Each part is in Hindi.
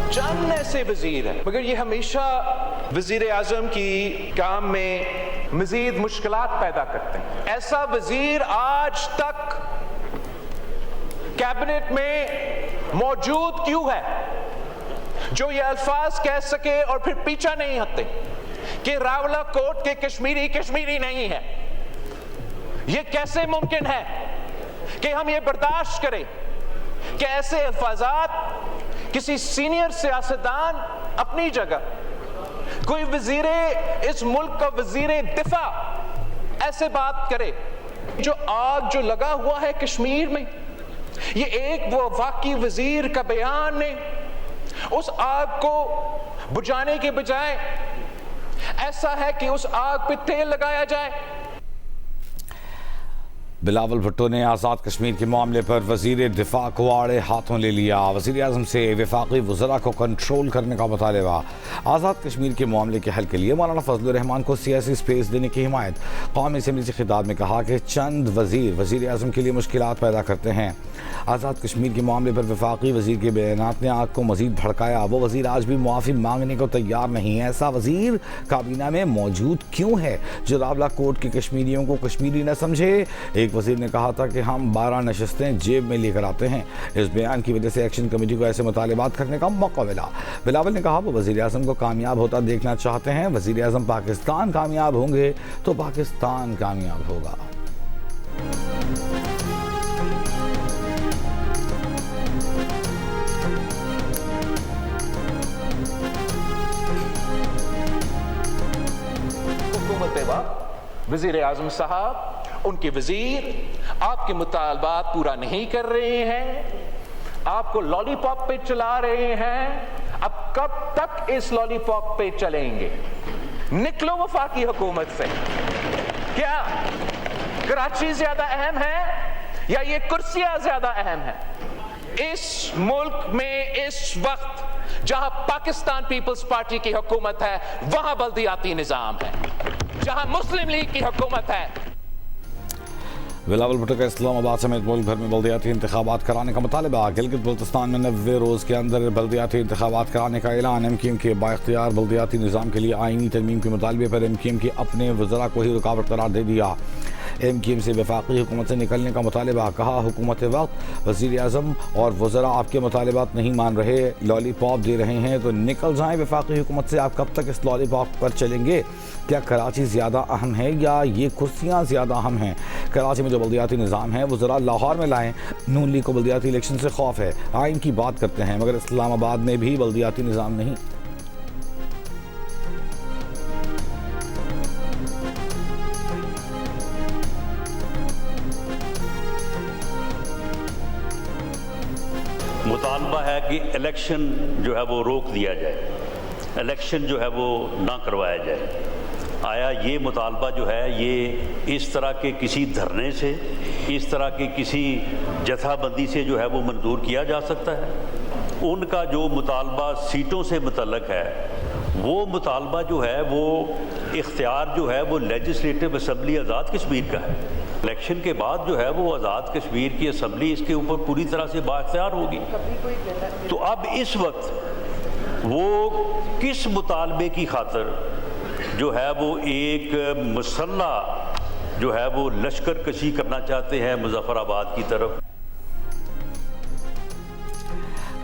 चंद ऐसे वजीर हैं, मगर ये हमेशा वजीर आजम की काम में मजीद मुश्किलात पैदा करते हैं। ऐसा वजीर आज तक कैबिनेट में मौजूद क्यों है जो ये अल्फाज कह सके और फिर पीछा नहीं हटते कि रावलाकोट के कश्मीरी कश्मीरी नहीं है? ये कैसे मुमकिन है कि हम ये बर्दाश्त करें कि ऐसे अल्फाजात किसी सीनियर सियासतदान अपनी जगह, कोई वजीरे इस मुल्क का वजीरे दिफा ऐसे बात करे? जो आग जो लगा हुआ है कश्मीर में, ये एक वो वाकई वजीर का बयान ने उस आग को बुझाने के बजाय ऐसा है कि उस आग पे तेल लगाया जाए। बिलावल भुट्टो ने आज़ाद कश्मीर के मामले पर वज़ीर दिफा को आड़े हाथों ले लिया। वज़ीर आज़म से वफाकी वज़रा को कंट्रोल करने का मुतालबा। आज़ाद कश्मीर के मामले के हल के लिए मौलाना फजलुर रहमान को सियासी स्पेस देने की हिमायत। कौमी असम्बली से खिताब में कहा कि चंद वज़ीर आज़म के लिए मुश्किलात पैदा करते हैं। आज़ाद कश्मीर के मामले पर वफाकी वज़ीर के बयानात ने आग को मज़ीद भड़काया। वो वज़ीर आज भी मुआफ़ी मांगने को तैयार नहीं है। ऐसा वज़ीर काबीना में मौजूद क्यों है जो रावलाकोट के कश्मीरियों को कश्मीरी न समझे? एक वज़ीर ने कहा था कि हम 12 नशस्तें जेब में लेकर आते हैं। इस बयान की वजह से एक्शन कमेटी को ऐसे मुतालबात करने का मौका मिला। बिलावल ने कहा वो वज़ीर आज़म को कामयाब होता देखना चाहते हैं। वज़ीर आज़म पाकिस्तान कामयाब होंगे तो पाकिस्तान कामयाब होगा। वज़ीर आज़म साहब, उनके वज़ीर आपके मुतालबात पूरा नहीं कर रहे हैं, आपको लॉलीपॉप पे चला रहे हैं। अब कब तक इस लॉलीपॉप पे चलेंगे? निकलो वफाकी हुकूमत से। क्या कराची ज्यादा अहम है या ये कुर्सियां ज्यादा अहम है? इस मुल्क में इस वक्त जहां पाकिस्तान पीपल्स पार्टी की हुकूमत है वहां बल्दियाती निजाम है, जहां मुस्लिम लीग की हुकूमत है। बिलावल भुट्टो का इस्लामाबाद समेत मुल्क भर में बल्दियाती इंतखाबात कराने का मुतालबा। गिलगित बल्तिस्तान में 90 रोज़ के अंदर बल्दियाती इंतखाबात कराने का ऐलान। एमक्यूएम के बाइख्तियार बल्दियाती निज़ाम के लिए आईनी तरमीम के मुतालबे पर एमक्यूएम के अपने वज़रा को ही रुकावट करार दे दिया। एमक्यूएम से वफाकी हुकूमत से निकलने का मुतालबा। कहा हुकूमत वक्त वज़ीर आज़म और वज़रा आपके मुतालबात नहीं मान रहे, लॉलीपॉप दे रहे हैं तो निकल जाएँ वफाकी हुकूमत से। आप कब तक इस लॉलीपॉप पर चलेंगे? क्या कराची ज़्यादा अहम है या ये कुर्सियाँ ज़्यादा अहम हैं? कराची में जो बल्दियाती निज़ाम है वो ज़रा लाहौर में लाएँ। नून लीग को बल्दियाती इलेक्शन से खौफ है। आइन की बात करते हैं मगर इस्लामाबाद में भी बल्दियाती निज़ाम नहीं। मुतालबा है कि इलेक्शन जो है वो रोक दिया जाए, इलेक्शन जो है वो ना करवाया जाए। आया ये मुतालबा जो है ये इस तरह के किसी धरने से, इस तरह के किसी जथाबंदी से जो है वो मंजूर किया जा सकता है? उनका जो मुतालबा सीटों से मुतल्लक है वो मुतालबा जो है वो इख्तियार जो है वो लेजिस्लेटिव असम्बली आज़ाद कश्मीर का है। इलेक्शन के बाद जो है वो आज़ाद कश्मीर की असम्बली इसके ऊपर पूरी तरह से बाख्तियार होगी। तो अब इस वक्त वो किस मुतालबे की खातर जो है वो एक मुसल्लह जो है वो लश्कर कशी करना चाहते हैं मुजफ्फराबाद की तरफ।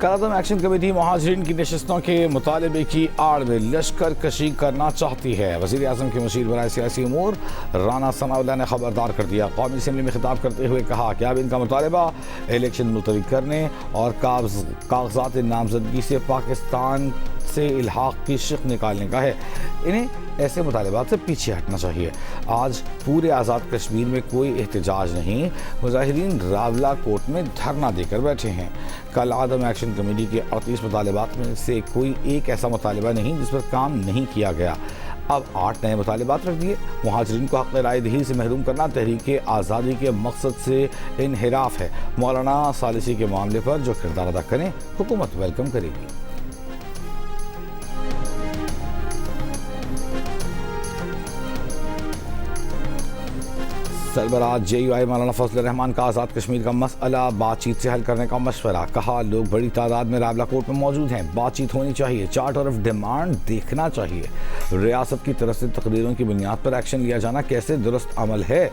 करादम एक्शन कमेटी महाजरीन की नशस्तों के मुतालबे की आड़ में लश्कर कशी करना चाहती है। वज़ीर आज़म के मुशीर बराए सियासी उमूर राना सनाउल्लाह ने खबरदार कर दिया। कौमी असम्बली में खिताब करते हुए कहा कि अब इनका मुतालबा इलेक्शन मुलतवी करने और कागजात नामजदगी से पाकिस्तान से इल्हाक की शिक निकालने का है। इन्हें ऐसे मुतालबात से पीछे हटना चाहिए। आज पूरे आज़ाद कश्मीर में कोई एहतजाज नहीं, मुजाहिरीन रावलाकोट में धरना देकर बैठे हैं। कल आदम एक्शन कमेटी के 38 मुतालबात में से कोई एक ऐसा मुतालबा नहीं जिस पर काम नहीं किया गया। अब 8 नए मुतालबात रख दिए। मुहाजिरीन को हक़ राय दही से महरूम करना तहरीक आज़ादी के मकसद से इनहिराफ है। मौलाना सालिसी के मामले पर जो किरदार अदा करें हुकूमत वेलकम करेगी। सरबराह JUI मौलाना फजल रहमान का आज़ाद कश्मीर का मसला बातचीत से हल करने का मशवरा। कहा लोग बड़ी तादाद में रावला कोर्ट में मौजूद हैं, बातचीत होनी चाहिए, चार्टर ऑफ डिमांड देखना चाहिए। रियासत की तरफ से तकरीरों की बुनियाद पर एक्शन लिया जाना कैसे दुरुस्त अमल है।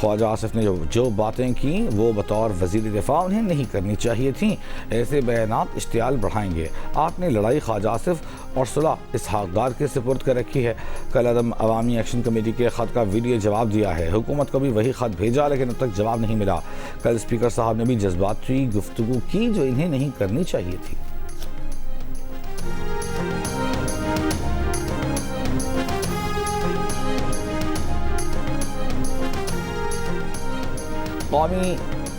ख्वाजा आसिफ ने जो बातें की वो बतौर वज़ीर दिफा उन्हें नहीं करनी चाहिए थी। ऐसे बयानात इश्तियाल बढ़ाएंगे। आपने लड़ाई ख्वाजा आसिफ और सुलह इसहाक डार के सुपुर्द कर रखी है। कल अदम अवामी एक्शन कमेटी के ख़त का वीडियो जवाब दिया है। हुकूमत को भी वही ख़त भेजा लेकिन अब तक जवाब नहीं मिला। कल स्पीकर साहब ने भी जज्बाती गुफ्तगू की जो इन्हें नहीं करनी चाहिए थी। कौमी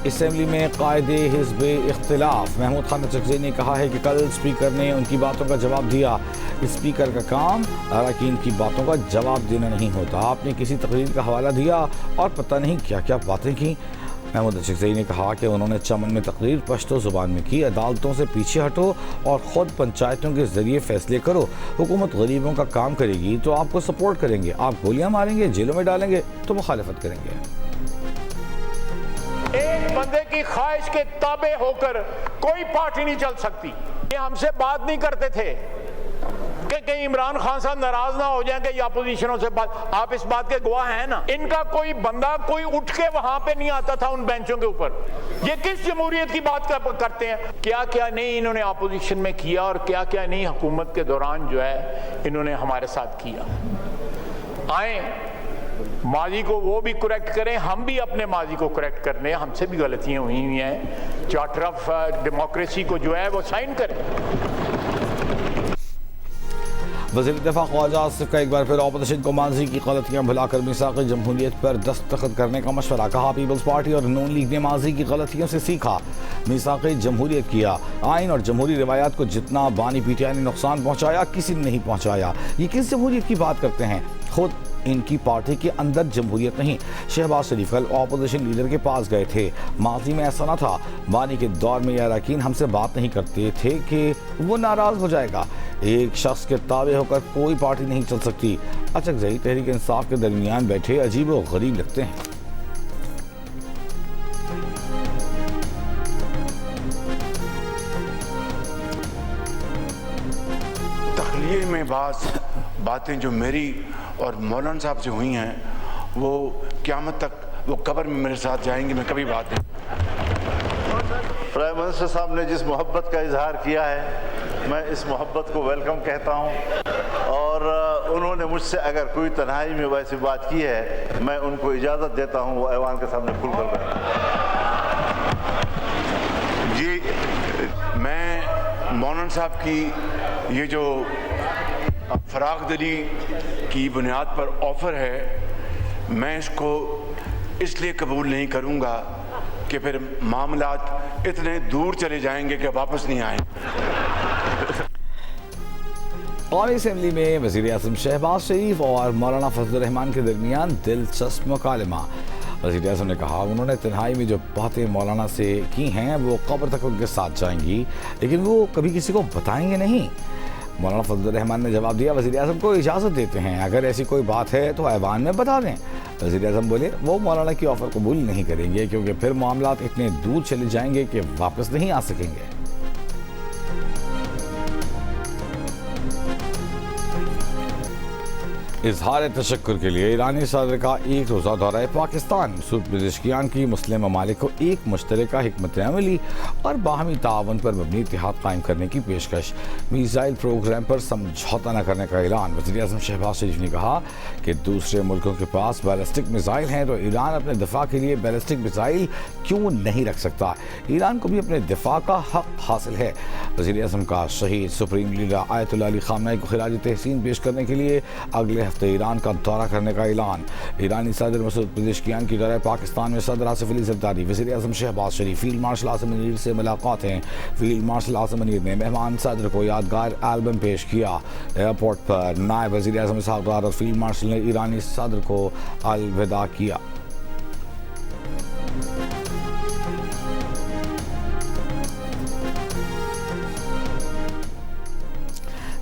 असम्बली में कायदे हिज़्ब इख्तिलाफ महमूद खान चकज़ई ने कहा है कि कल स्पीकर ने उनकी बातों का जवाब दिया। स्पीकर का काम अरकान की बातों का जवाब देना नहीं होता। आपने किसी तकरीर का हवाला दिया और पता नहीं क्या क्या बातें की। महमूद चकज़ई ने कहा कि उन्होंने चमन में तकरीर पश्तो ज़ुबान में की। अदालतों से पीछे हटो और ख़ुद पंचायतों के ज़रिए फ़ैसले करो। हुकूमत गरीबों का काम करेगी तो आपको सपोर्ट करेंगे, आप गोलियाँ मारेंगे, जेलों में डालेंगे तो मुखालिफत करेंगे। एक बंदे की ख्वाहिश के ताबे होकर कोई पार्टी नहीं चल सकती। ये हमसे बात नहीं करते थे कि कहीं इमरान खान साहब नाराज ना हो जाएं कि ये अपोजिशनों से बात। आप इस बात के गवाह हैं ना। इनका कोई बंदा कोई उठ के वहां पे नहीं आता था उन बेंचों के ऊपर। ये किस जमहूरियत की बात करते हैं? क्या क्या नहीं इन्होंने अपोजिशन में किया और क्या क्या नहीं हुकूमत के दौरान जो है इन्होंने हमारे साथ किया। आए माजी को वो भी करेक्ट करें, हम भी अपने माजी को करेक्ट कर लें। हमसे भी गलतियां हुई हैं। चार्टर ऑफ डेमोक्रेसी को जो है वो साइन करें। वज़ीर दिफा ख्वाजा आसिफ का एक बार फिर अपोजिशन को माजी की गलतियां भुलाकर मीसाक़ जमहूरियत पर दस्तखत करने का मशवरा। कहा पीपल्स पार्टी और नून लीग ने माजी की गलतियों से सीखा, मीसाक़ जमहूरियत किया। आइन और जमहूरी रवायात को जितना बानी PTI ने नुकसान पहुँचाया किसी ने नहीं पहुँचाया। ये किस जमहूरियत की बात करते हैं? खुद इनकी पार्टी के अंदर जमहूरियत नहीं। शहबाज शरीफ कल अपोजिशन लीडर के पास गए थे। माजी में ऐसा ना था। बानी के दौर में ये अरकान हमसे बात नहीं करते थे कि वो नाराज़ हो जाएगा। एक शख्स के ताबे होकर कोई पार्टी नहीं चल सकती। चकज़ई तहरीक इंसाफ के दरमियान बैठे अजीब व गरीब लगते हैं। तखलील में बातें जो मेरी और मौलाना साहब से हुई हैं वो क़यामत तक वो कब्र में मेरे साथ जाएंगी। मैं कभी बात नहीं। प्राइम मिनिस्टर साहब ने जिस मोहब्बत का इजहार किया है मैं इस मोहब्बत को वेलकम कहता हूं और उन्होंने मुझसे अगर कोई तन्हाई में वैसी बात की है मैं उनको इजाज़त देता हूं वो ऐवान के सामने खुल कर जी मैं मौलाना साहब की ये जो फराग दिली की बुनियाद पर ऑफ़र है मैं इसको इसलिए कबूल नहीं करूँगा कि फिर मामलात इतने दूर चले जाएंगे कि वापस नहीं आएंगे। कौमी असम्बली में वज़ीर आज़म शहबाज शरीफ और मौलाना फजल रहमान के दरमियान दिलचस्प मुकालमा। वज़ीर आज़म ने कहा उन्होंने तन्हाई में जो बातें मौलाना से की हैं वो कब्र तक उनके साथ जाएंगी लेकिन वो कभी किसी को बताएंगे नहीं। मौलाना फजल रहमान ने जवाब दिया वज़ीर आज़म को इजाज़त देते हैं, अगर ऐसी कोई बात है तो ऐवान में बता दें। वज़ीर आज़म बोले वो मौलाना की ऑफ़र कबूल नहीं करेंगे क्योंकि फिर मामलात इतने दूर चले जाएंगे कि वापस नहीं आ सकेंगे। इजहार तशक्कुर के लिए ईरानी सदर का एक रोज़ा दौरा पाकिस्तान। मसूद पेज़ेशकियान की मुस्लिम ममालिक को एक मुश्तरका हिकमत अमली और बाहमी तावन पर मबनी इत्तेहाद कायम करने की पेशकश। मिसाइल प्रोग्राम पर समझौता न करने का ऐलान। वज़ीर आज़म शहबाज शरीफ ने कहा कि दूसरे मुल्कों के पास बैलिस्टिक मिसाइल हैं तो ईरान अपने दिफा के लिए बैलिस्टिक मिसाइल क्यों नहीं रख सकता। ईरान को भी अपने दिफा का हक हासिल है। वज़ीर आज़म का शहीद सुप्रीम लीडर आयतुल्लाह अली ख़ामनेई को खिराज तहसीन पेश करने के लिए अगले हफ्ते ईरान का दौरा करने का ऐलान। ईरानी सदर मसूद पेज़ेशकियान की दौरे पाकिस्तान में सदर आसिफ अली ज़रदारी, वज़ीर आज़म शहबाज शरीफ, फील्ड मार्शल आसिम मुनीर से मुलाकातें। फील्ड मार्शल आसिम मुनीर ने मेहमान सदर को यादगार एल्बम पेश किया। एयरपोर्ट पर नायब वज़ीर आज़म इसहाक डार और फील्ड मार्शल ने ईरानी सदर को अलविदा किया।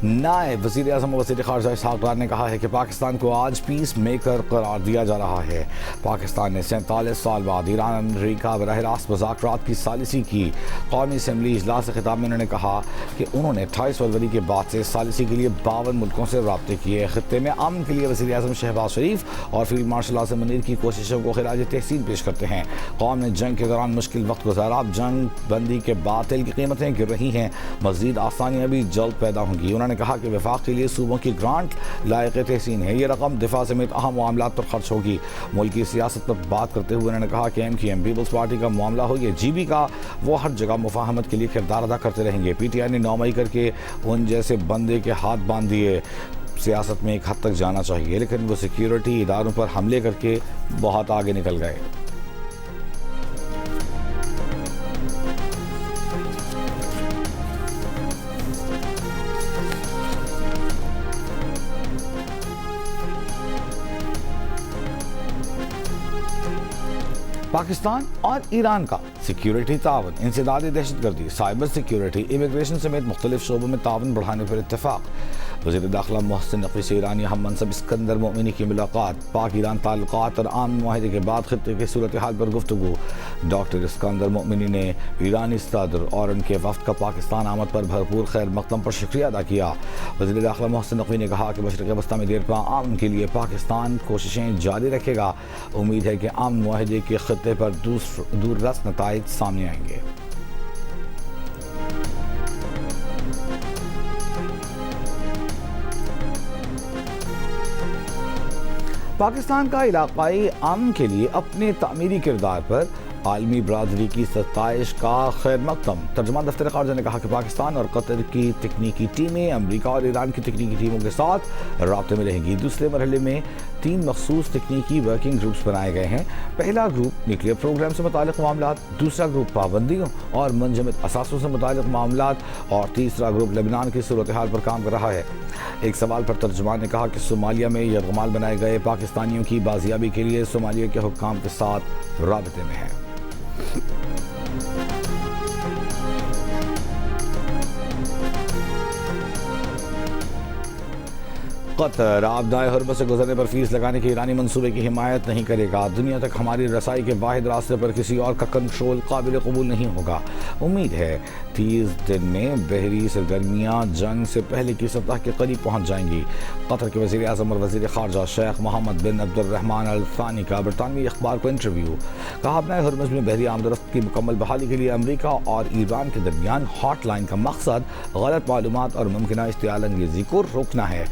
नायब वज़ीर आज़म वज़ीर ख़ारजा इसहाक़ डार ने कहा है कि पाकिस्तान को आज पीस मेकर करार दिया जा रहा है। पाकिस्तान ने 47 साल बाद ईरान अमेरिका बराह रास्त मुज़ाकरात की सालिसी की। कौमी असम्बली इजलास से खिताब में उन्होंने कहा कि उन्होंने 28 फरवरी के बाद से सालिसी के लिए 52 मुल्कों से रब्ते किए। खित्ते में अमन के लिए वज़ीर आज़म शहबाज शरीफ और फील्ड मार्शल आज़म मुनीर की कोशिशों को खिराज तहसीन पेश करते हैं। कौम ने जंग के दौरान मुश्किल वक्त गुजारा, अब जंग बंदी के बाद तेल की कीमतें गिर रही हैं, मज़ीद आसानियाँ भी जल्द पैदा होंगी। उन्होंने कहा कि वफाक के लिए सूबों की ग्रांट लायक तहसीन है। ये रकम दिफा समेत अहम मामलात पर खर्च होगी। मुल्क की सियासत पर बात करते हुए उन्होंने कहा कि MQM पीपल्स पार्टी का मामला हो या GB का, वो हर जगह मुफाहमत के लिए किरदार अदा करते रहेंगे। PTI ने 9 मई करके उन जैसे बंदे के हाथ बांध दिए। सियासत में एक हद तक जाना चाहिए, लेकिन वो सिक्योरिटी इदारों पर हमले करके बहुत आगे निकल गए। पाकिस्तान और ईरान का सिक्योरिटी तावन, इंसदादी दहशतगर्दी, साइबर सिक्योरिटी, इमिग्रेशन समेत मुख्तलिफ शोबों में तावन बढ़ाने पर इत्तेफाक। वज़ीर दाखिला मोहसिन नकवी से ईरानी हम मनसब इस्कंदर मोमिनी की मुलाकात। पाक ईरान ताल्लुकात और आम मुआहदे के बाद खित्ते की सूरत हाल पर गुफ्तगू। डॉक्टर इस्कंदर मोमिनी ने ईरानी सदर और उनके वफ्द का पाकिस्तान आमद पर भरपूर खैर मकदम पर शुक्रिया अदा किया। वज़ीर दाखिला मोहसिन नकवी ने कहा कि मशरिक़ वस्ता में देर पा आम के लिए पाकिस्तान कोशिशें जारी रखेगा। उम्मीद है कि आम मुआहदे के खित्ते पर दूररस नताइज सामने आएंगे। पाकिस्तान का इलाकाई अमन के लिए अपने तामीरी किरदार पर आलमी बरादरी की सताइश का खैर मकदम। तर्जुमान दफ्तर ख़ारजा ने कहा कि पाकिस्तान और कतर की तकनीकी टीमें अमरीका और ईरान की तकनीकी टीमों के साथ राब्ते में रहेंगी। दूसरे मरहले में 3 मखसूस तकनीकी वर्किंग ग्रुप्स बनाए गए हैं। पहला ग्रुप न्यूक्लियर प्रोग्राम से मुतालिक मामलात, दूसरा ग्रुप पाबंदियों और मुंजमद असासों से मुतालिक मामलात और तीसरा ग्रुप लेबनान की सूरत हाल पर काम कर रहा है। एक सवाल पर तर्जुमान ने कहा कि सोमालिया में यरगमाल बनाए गए पाकिस्तानियों की बाजियाबी के लिए सोमालिया के हुक्काम के साथ राब्ते में है। कतर आबदाए हुर्मुज़ से गुजरने पर फीस लगाने के ईरानी मंसूबे की हिमायत नहीं करेगा। दुनिया तक हमारी रसाई के वाहिद रास्ते पर किसी और का कंट्रोल काबिल कबूल नहीं होगा। उम्मीद है 30 दिन में बहरी सरगर्मियाँ जंग से पहले की सतह के करीब पहुँच जाएंगी। कतर के वज़ीर आज़म और वज़ीर ख़ारजा शेख मोहम्मद बिन अब्दुर्रहमान अल थानी का बरतानवी अखबार को इंटरव्यू। कहा आबदाए हुर्मुज़ में बहरी आमदरफ्त की मुकम्मल बहाली के लिए अमरीका और ईरान के दरमियान हॉटलाइन का मकसद गलत मालूमात और मुमकिन इश्तियाल अंगेज़ी को रोकना है।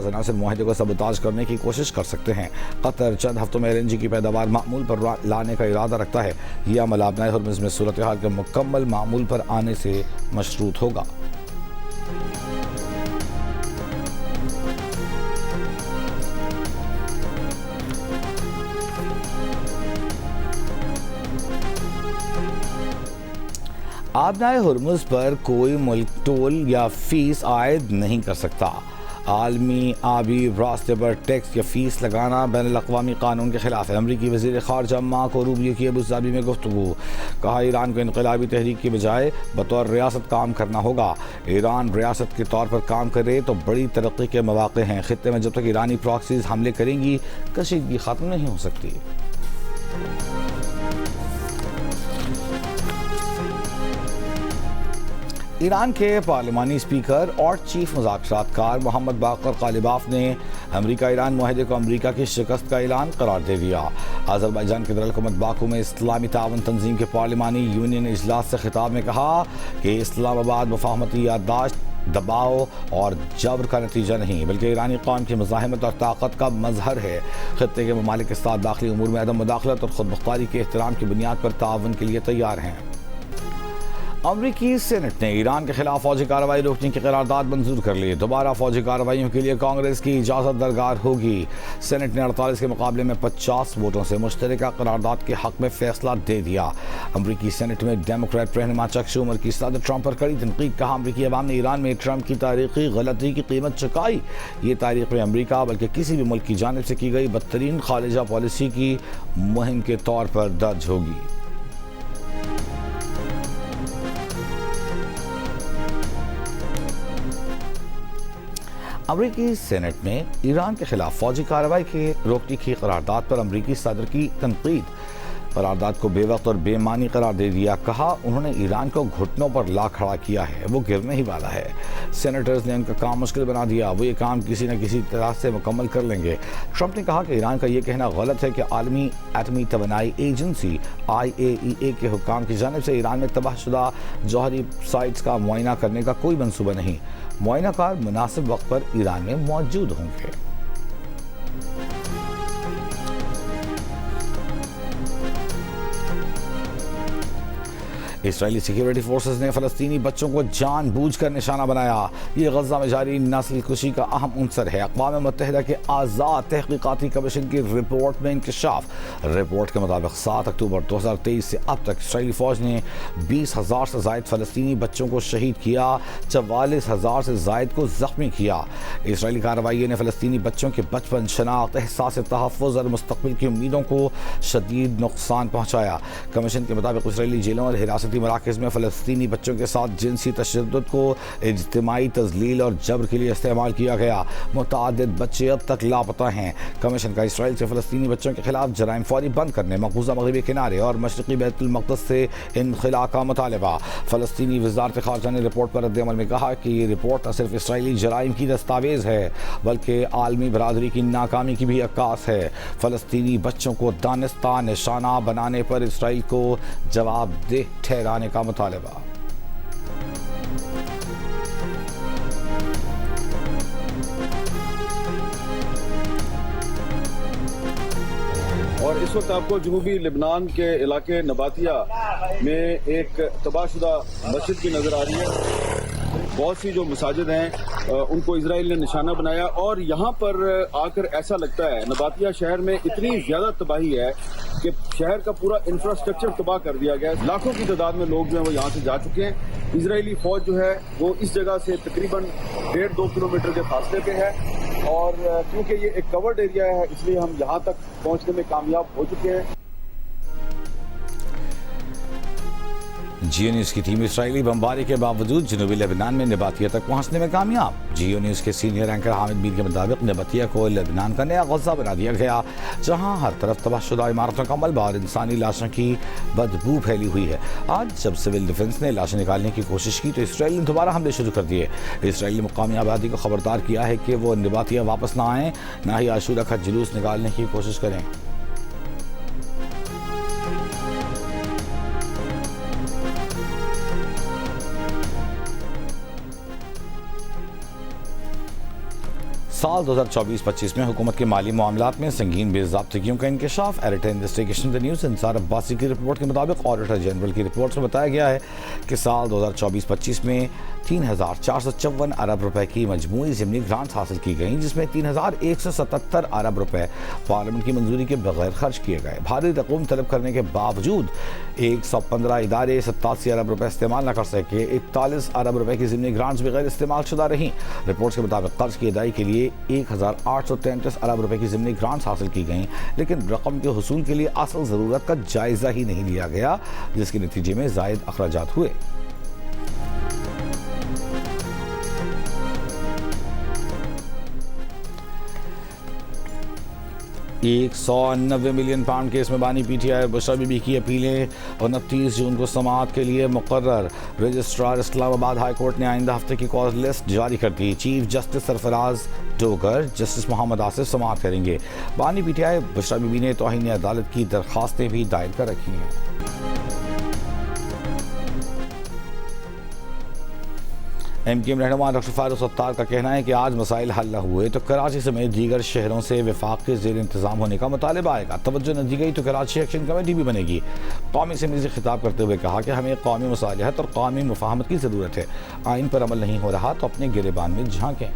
अनासर मुआहदे को सबूताज करने की कोशिश कर सकते हैं। कतर चंद हफ्तों में LNG की पैदावार मामूल पर लाने का इरादा रखता है। यह अमल आबदाए हुर्मुज़ में सूरत हाल के मुकम्मल मामूल पर आने से मशरूत होगा। आबदाए हुर्मुज़ पर कोई मुल्क टोल या फीस आयद नहीं कर सकता। आलमी आबी रास्ते पर टैक्स या फीस लगाना बैनुल अक़वामी कानून के खिलाफ है। अमरीकी वज़ीर ख़ारजा मार्को रूबियो की अबूधाबी में गुफ्तगू। कहा ईरान को इनक़लाबी तहरीक के बजाय बतौर रियासत काम करना होगा। ईरान रियासत के तौर पर काम करे तो बड़ी तरक्की के मौक़े हैं। खित्ते में जब तक ईरानी प्रॉक्सीज़ हमले करेंगी कशीदगी ख़त्म नहीं हो सकती। ईरान के पार्लिमानी स्पीकर और चीफ मुज़ाकरातकार मोहम्मद बाकर ग़ालिबाफ ने अमरीका ईरान मुआहदे को अमरीका की शिकस्त का ऐलान करार दे दिया। अज़रबैजान के दारुल-हुकूमत बाकू में इस्लामी तावन तंजीम के पार्लिमानी यूनियन इजलास से खिताब में कहा कि इस्लामाबाद मुफाहमती याददाश्त, दबाव और जबर का नतीजा नहीं बल्कि ईरानी कौम की मुज़ाहिमत और ताकत का मजहर है। खित्ते के ममालिक के साथ दाखिली उमूर में अदम मुदाखलत और खुद मुख्तारी के एहतराम की बुनियाद पर तावन के लिए तैयार हैं। अमरीकी सेनेट ने ईरान के खिलाफ फौजी कार्रवाई रोकने की करारदाद मंजूर कर ली। दोबारा फौजी कार्रवाइयों के लिए कांग्रेस की इजाज़त दरकार होगी। सेनेट ने 48 के मुकाबले में 50 वोटों से मुश्तरका करारदाद के हक में फैसला दे दिया। अमरीकी सेनेट में डेमोक्रेट रहनुमा चक शूमर की सदर ट्रंप पर कड़ी तनकीद। कहा अमरीकी अवाम ने ईरान में ट्रंप की तारीखी गलती की कीमत चुकाई। ये तारीख में अमरीका बल्कि किसी भी मुल्क की जानिब से की गई बदतरीन खालिजा पॉलिसी की मुहिम के तौर पर दर्ज होगी। अमरीकी सेनेट में ईरान के खिलाफ फौजी कार्रवाई के रोकने की करारदाद पर अमरीकी सदर की तनकीद। करारदाद को बेवक्त और बेमानी करार दे दिया। कहा उन्होंने ईरान को घुटनों पर ला खड़ा किया है, वो गिरने ही वाला है। सेनेटर्स ने उनका काम मुश्किल बना दिया, वो ये काम किसी न किसी तरह से मुकम्मल कर लेंगे। ट्रंप ने कहा कि ईरान का ये कहना गलत है कि आलमी एटमी तवानाई एजेंसी IAEA के हुक्काम की जानिब से ईरान में तबाहशुदा जौहरी साइट्स का मुआयना करने का कोई मंसूबा नहीं। मुआयनाकार मुनासिब वक्त पर ईरान में मौजूद होंगे। इसराइली सिक्योरिटी फोर्सेस ने फ़लस्तीनी बच्चों को जानबूझकर निशाना बनाया। ये गज़ा में जारी नस्ल कुशी का अहम अंसर है। अक़वाम मुत्तहिदा के आज़ाद तहक़ीक़ाती कमीशन की रिपोर्ट में इंकशाफ। रिपोर्ट के मुताबिक 7 अक्टूबर 2023 से अब तक इसराइली फ़ौज ने 20,000 से ज़ायद फ़लस्तीनी बच्चों को शहीद किया, 44,000 से ज़ायद को ज़ख्मी किया। इसराइली कार्रवाई ने फ़लस्तीनी बच्चों के बचपन, शनाख्त, एहसास तहफ़्फ़ुज़ और मुस्तक़बिल की उम्मीदों को शदीद नुक़सान पहुँचाया। कमीशन के मुताबिक इसराइली जेलों और हिरासती मराकज़ में फ़लस्तीनी बच्चों के साथ जिनसी तशद्दुद को इज्तिमाई तज़लील और जबर के लिए इस्तेमाल किया गया। मुतअद्दिद बच्चे अब तक लापता हैं। कमीशन का इसराइल से फ़लस्तीनी बच्चों के खिलाफ जराइम फौरी बंद करने, मक़बूज़ा मग़रिबी किनारे और मशरिक़ी बैतुल मक़दस से इनख़ला का मुतालबा। फ़लस्तीनी वज़ारत ख़ारजा ने रिपोर्ट पर रद्द-ए-अमल में कहा कि ये रिपोर्ट न सिर्फ इसराइली जराइम की दस्तावेज़ है बल्कि आलमी बरादरी की नाकामी की भी अक्कास है। फ़लस्तीनी बच्चों को दानिस्ता निशाना बनाने पर इसराइल को जवाबदेह ठहराने का मुतालबा। और इस वक्त आपको जनूबी लेबनान के इलाके नबातिया में एक तबाहशुदा मस्जिद की नज़र आ रही है। बहुत सी जो मसाजिद हैं उनको इजराइल ने निशाना बनाया और यहाँ पर आकर ऐसा लगता है नबातिया शहर में इतनी ज़्यादा तबाही है कि शहर का पूरा इंफ्रास्ट्रक्चर तबाह कर दिया गया है। लाखों की तादाद में लोग जो हैं वो यहाँ से जा चुके हैं। इजरायली फ़ौज जो है वो इस जगह से तकरीबन 1.5-2 किलोमीटर के फासले पे है और क्योंकि ये एक कवर्ड एरिया है इसलिए हम यहाँ तक पहुँचने में कामयाब हो चुके हैं। जियो न्यूज़ की टीम इसराइली बमबारी के बावजूद जनूबी लेबनान में नबातिया तक पहुंचने में कामयाब। जियो न्यूज़ के सीनियर एंकर हामिद मीर के मुताबिक नबातिया को लेबनान का नया गज़ा बना दिया गया जहां हर तरफ तबाहशुदा इमारतों का मलबा और इंसानी लाशों की बदबू फैली हुई है। आज जब सिविल डिफेंस ने लाशें निकालने की कोशिश की तो इसराइल ने दोबारा हमले शुरू कर दिए। इसराइली मुकामी आबादी को खबरदार किया है कि वो नबातिया वापस ना आएँ, ना ही आशूरा का जुलूस निकालने की कोशिश करें। साल 2024-25 में हुकूमत के माली मामलात में संगीन बेज़ाब्तगियों का इंकशाफ। Editor investigation the news Ansar Abbasi की रिपोर्ट के मुताबिक ऑडिटर जनरल की रिपोर्ट में बताया गया है कि साल 2024-25 में 3,454 अरब रुपए की मजमूई ज़िमनी ग्रांट्स हासिल की गई, जिसमें 3,177 अरब रुपए पार्लियामेंट की मंजूरी के बगैर खर्च किए गए। भारी रकूम तलब करने के बावजूद 115 इदारे 87 अरब रुपए इस्तेमाल न कर सके। 41 अरब रुपए की ज़िमनी ग्रांट्स बगैर इस्तेमाल शुदा रहीं। रिपोर्ट के मुताबिक कर्ज की अदाई के लिए 1,833 अरब रुपए की ज़िमनी ग्रांट्स हासिल की गईं, लेकिन रकम के हुसूल के लिए असल ज़रूरत का जायज़ा ही नहीं लिया गया, जिसके नतीजे में ज़ायद अखराजात हुए। £190 मिलियन केस में बानी PTI और बुशरा बीबी की अपीलें 29 जून को समाअत के लिए मुकर्रर। रजिस्ट्रार इस्लामाबाद हाई कोर्ट ने आइंदा हफ्ते की कॉज लिस्ट जारी कर दी। Chief justice Sarfaraz Dogar, justice Mohammad Asif समाअत करेंगे। बानी PTI बुशरा बीबी ने तौहीन अदालत की दरख्वास्तें भी दायर कर रखी हैं। MKM रहनुमा डॉक्टर फारूक सत्तार का कहना है कि आज मसाइल हल न हुए तो कराची समेत दीगर शहरों से वफाक के ज़ेर इंतज़ाम होने का मुतालबा आएगा। तवज्जो न दी गई तो कराची एक्शन कमेटी भी बनेगी। कौमी असम्बली से खिताब करते हुए कहा कि हमें कौमी मुसालहत और कौमी मुफाहमत की ज़रूरत है। आइन पर अमल नहीं हो रहा तो अपने गिरेबान में झांकें।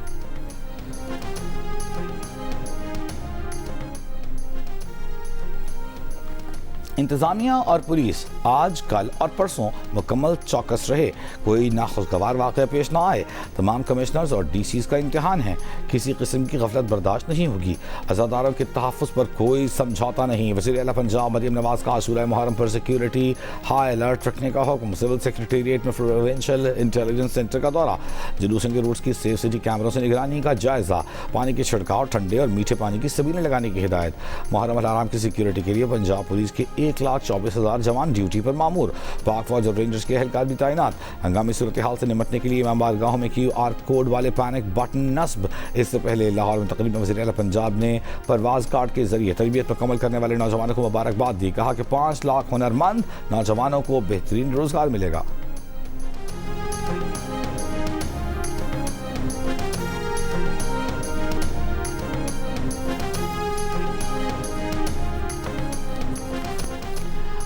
इंतजामिया और पुलिस आज, कल और परसों मुकम्मल चौकस रहे, कोई नाखुशगवार वाक़या पेश ना आए। तमाम कमिश्नर्स और डीसीज का इम्तिहान है, किसी किस्म की गफलत बर्दाश्त नहीं होगी। अज़ादारों के तहफ़्फ़ुज़ पर कोई समझौता नहीं। वज़ीर आला पंजाब मरियम नवाज़ का आशूरा मुहर्रम पर सिक्योरिटी हाई अलर्ट रखने का हुक्म। सिविल सेक्रेटेरिएट में प्रोविंशियल इंटेलिजेंस सेंटर का दौरा। जुलूसों के रूट्स की सेफ सिटी कैमरों से निगरानी का जायजा। पानी के छिड़काव, ठंडे और मीठे पानी की सबीलें लगाने की हिदायत। मुहर्रम हराम की सिक्योरिटी के लिए पंजाब पुलिस के 1,24,000 जवान ड्यूटी पर मामूर। पाक फौज और रेंजर्स के एहलकार भी तैनात। हंगामी सूरत हाल से निपटने के लिए इमाम बारगाहों में QR कोड वाले पैनिक बटन नस्ब। इससे पहले लाहौर में तकरीब में वज़ीर आला पंजाब ने परवाज कार्ड के जरिए तरबियत मुकम्मल करने वाले नौजवानों को मुबारकबाद दी। कहा कि 5 लाख हुनरमंद नौजवानों को बेहतरीन रोजगार मिलेगा।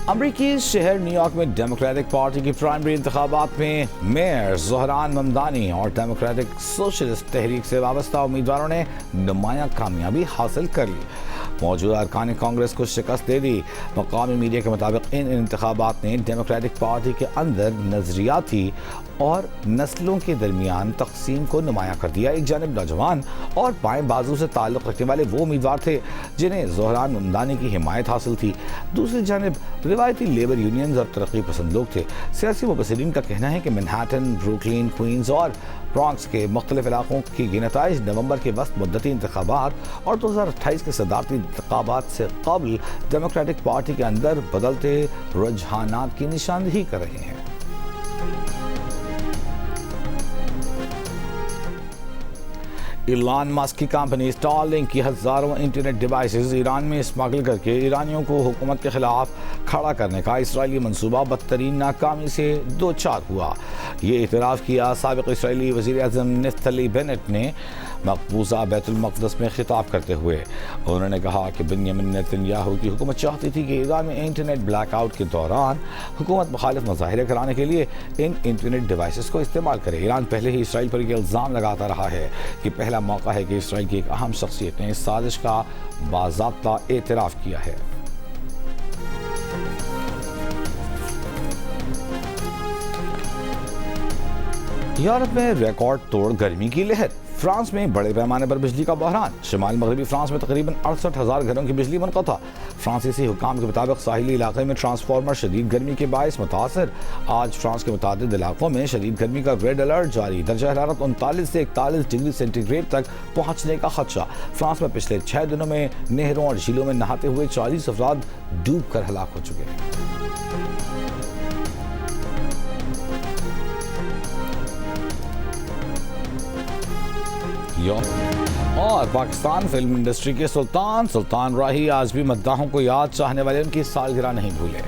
अमरीकी शहर न्यूयॉर्क में डेमोक्रेटिक पार्टी की प्राइमरी इंतखाबात में मेयर ज़ोहरान ममदानी और डेमोक्रेटिक सोशलिस्ट तहरीक से वाबस्ता उम्मीदवारों ने नुमायां कामयाबी हासिल कर ली। मौजूदा अरकान कांग्रेस को शिकस्त दे दी। मकामी मीडिया के मुताबिक इन इंतखाबात ने डेमोक्रेटिक पार्टी के अंदर नजरियाती और नस्लों के दरमियान तकसीम को नुमायां कर दिया। एक जानिब नौजवान और बाएं बाजू से ताल्लुक़ रखने वाले वो उम्मीदवार थे जिन्हें ज़ोहरान ममदानी की हिमायत हासिल थी। दूसरी जानिब रिवायती लेबर यूनियंस और तरक्की पसंद लोग थे। सियासी मुबसरीन का कहना है कि मैनहट्टन, ब्रुकलिन, क्वींस और ब्रॉन्क्स के मुख्तलिफ इलाकों की नताइज नवंबर के वक्त मुद्दती इंतखाबात और 2028 के सदारती इंतखाबात से कबल डेमोक्रेटिक पार्टी के अंदर बदलते रुझानात की निशानदेही कर रहे हैं। इलान मस्क की कंपनी स्टारलिंक की हज़ारों इंटरनेट डिवाइसेस ईरान में स्मगल करके ईरानियों को हुकूमत के खिलाफ खड़ा करने का इसराइली मंसूबा बदतरीन नाकामी से दो चार हुआ। ये इतराफ़ किया साबिक़ इसराइली वज़ीर आज़म नफ्तली बेनेट ने मकबूजा बैतुल मक़दस में खिताब करते हुए। उन्होंने कहा कि बेंजामिन नेतन्याहू की हुकूमत चाहती थी कि ईरान में इंटरनेट ब्लैकआउट के दौरान हुकूमत मुखालिफ मुज़ाहिरे कराने के लिए इन इंटरनेट डिवाइसेस को इस्तेमाल करे। ईरान पहले ही इसराइल पर यह इल्ज़ाम लगाता रहा है कि पहला मौका है कि इसराइल की एक अहम शख्सियत ने इस साजिश का बाज़ाब्ता एतराफ़ किया है। यूरोप में रिकॉर्ड तोड़ गर्मी की लहर। फ्रांस में बड़े पैमाने पर बिजली का बहरान। शिमाल मगरबी फ्रांस में तकरीबन 68,000 घरों की बिजली मुनक़ता। फ्रांसीसी हुकाम के मुताबिक साहिली इलाके में ट्रांसफार्मर शदीद गर्मी के बायस मुतासर। आज फ्रांस के मुतादिद इलाकों में शदीद गर्मी का रेड अलर्ट जारी। दर्जा हरारत 39 से 41 डिग्री सेंटीग्रेड तक पहुँचने का खदशा। फ्रांस में पिछले 6 दिनों में नहरों और झीलों में नहाते हुए 40 अफराद डूब कर हलाक हो चुके हैं। और पाकिस्तान फिल्म इंडस्ट्री के सुल्तान राही आज भी मद्दाहों को याद चाहने वाले उनकी सालगिरह नहीं भूले।